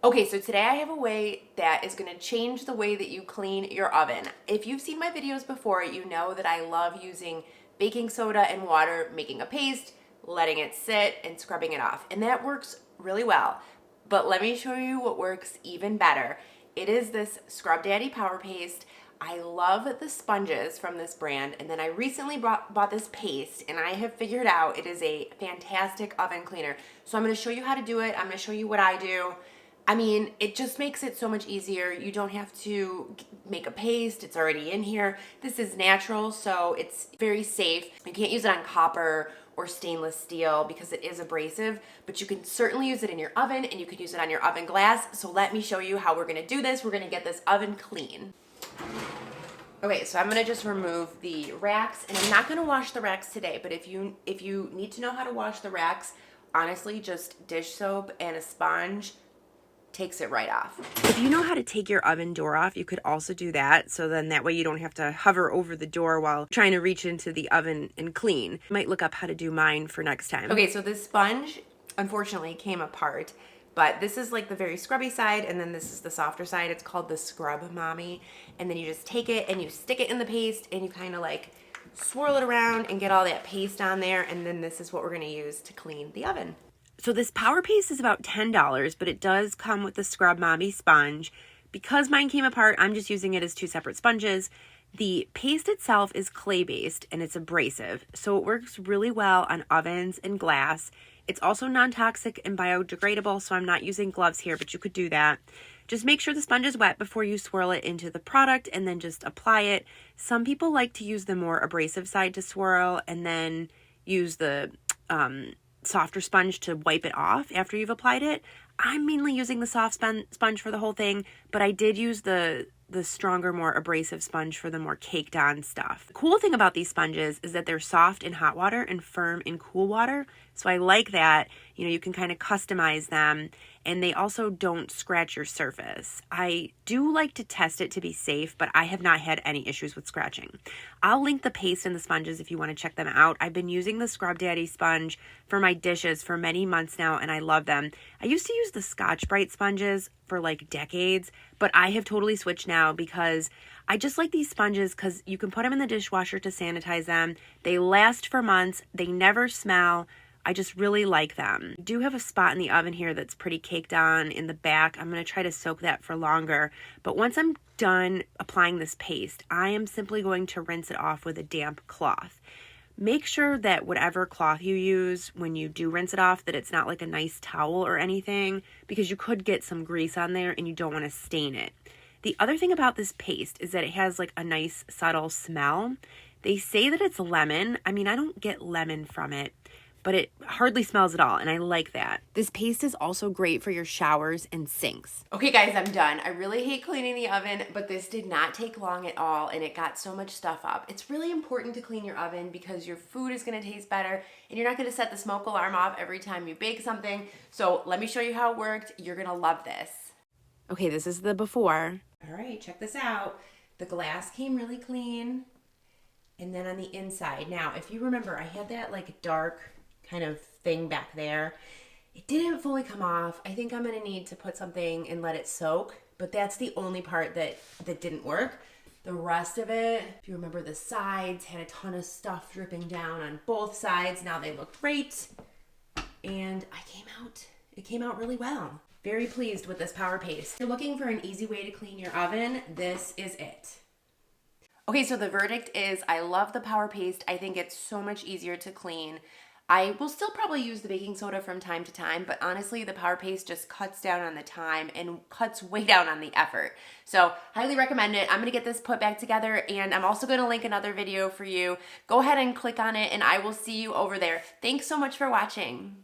Okay, so today I have a way that is going to change the way that you clean your oven. If you've seen my videos before, you know that I love using baking soda and water, making a paste, letting it sit, and scrubbing it off. And that works really well. But let me show you what works even better. It is this Scrub Daddy Power Paste. I love the sponges from this brand, and then I recently bought this paste, and I have figured out it is a fantastic oven cleaner. So I'm going to show you how to do it. I'm going to show you what I do. I mean, it just makes it so much easier. You don't have to make a paste. It's already in here. This is natural, so it's very safe. You can't use it on copper or stainless steel because it is abrasive, but you can certainly use it in your oven, and you can use it on your oven glass. So let me show you how we're gonna do this. We're gonna get this oven clean. Okay, so I'm gonna just remove the racks, and I'm not gonna wash the racks today, but if you need to know how to wash the racks, honestly, just dish soap and a sponge takes it right off. If you know how to take your oven door off, you could also do that. So then that way you don't have to hover over the door while trying to reach into the oven and clean. You might look up how to do mine for next time. Okay, so this sponge unfortunately came apart, but this is like the very scrubby side, and then this is the softer side. It's called the Scrub Mommy. And then you just take it and you stick it in the paste, and you kind of like swirl it around and get all that paste on there. And then this is what we're gonna use to clean the oven. So this Power Paste is about $10, but it does come with the Scrub Mommy sponge. Because mine came apart, I'm just using it as two separate sponges. The paste itself is clay-based and it's abrasive, so it works really well on ovens and glass. It's also non-toxic and biodegradable, so I'm not using gloves here, but you could do that. Just make sure the sponge is wet before you swirl it into the product and then just apply it. Some people like to use the more abrasive side to swirl and then use the softer sponge to wipe it off after you've applied it. I'm mainly using the soft sponge for the whole thing, but I did use the stronger, more abrasive sponge for the more caked on stuff. The cool thing about these sponges is that they're soft in hot water and firm in cool water. So I like that, you can kind of customize them, and they also don't scratch your surface. I do like to test it to be safe, but I have not had any issues with scratching. I'll link the paste and the sponges if you want to check them out. I've been using the Scrub Daddy sponge for my dishes for many months now, and I love them. I used to use the Scotch-Brite sponges for like decades, but I have totally switched now because I just like these sponges because you can put them in the dishwasher to sanitize them. They last for months. They never smell. I just really like them. I do have a spot in the oven here that's pretty caked on in the back. I'm going to try to soak that for longer. But once I'm done applying this paste, I am simply going to rinse it off with a damp cloth. Make sure that whatever cloth you use when you do rinse it off, that it's not like a nice towel or anything, because you could get some grease on there and you don't want to stain it. The other thing about this paste is that it has like a nice subtle smell. They say that it's lemon. I mean, I don't get lemon from it, but it hardly smells at all, and I like that. This paste is also great for your showers and sinks. Okay guys, I'm done. I really hate cleaning the oven, but this did not take long at all, and it got so much stuff up. It's really important to clean your oven because your food is gonna taste better, and you're not gonna set the smoke alarm off every time you bake something. So let me show you how it worked. You're gonna love this. Okay, this is the before. All right, check this out. The glass came really clean, and then on the inside. Now, if you remember, I had that like dark kind of thing back there. It didn't fully come off. I think I'm gonna need to put something and let it soak, but that's the only part that didn't work. The rest of it, if you remember, the sides had a ton of stuff dripping down on both sides. Now they look great, and it came out really well. Very pleased with this Power Paste. If you're looking for an easy way to clean your oven, this is it. Okay, so the verdict is I love the Power Paste. I think it's so much easier to clean. I will still probably use the baking soda from time to time, but honestly, the Power Paste just cuts down on the time and cuts way down on the effort. So highly recommend it. I'm gonna get this put back together, and I'm also gonna link another video for you. Go ahead and click on it, and I will see you over there. Thanks so much for watching.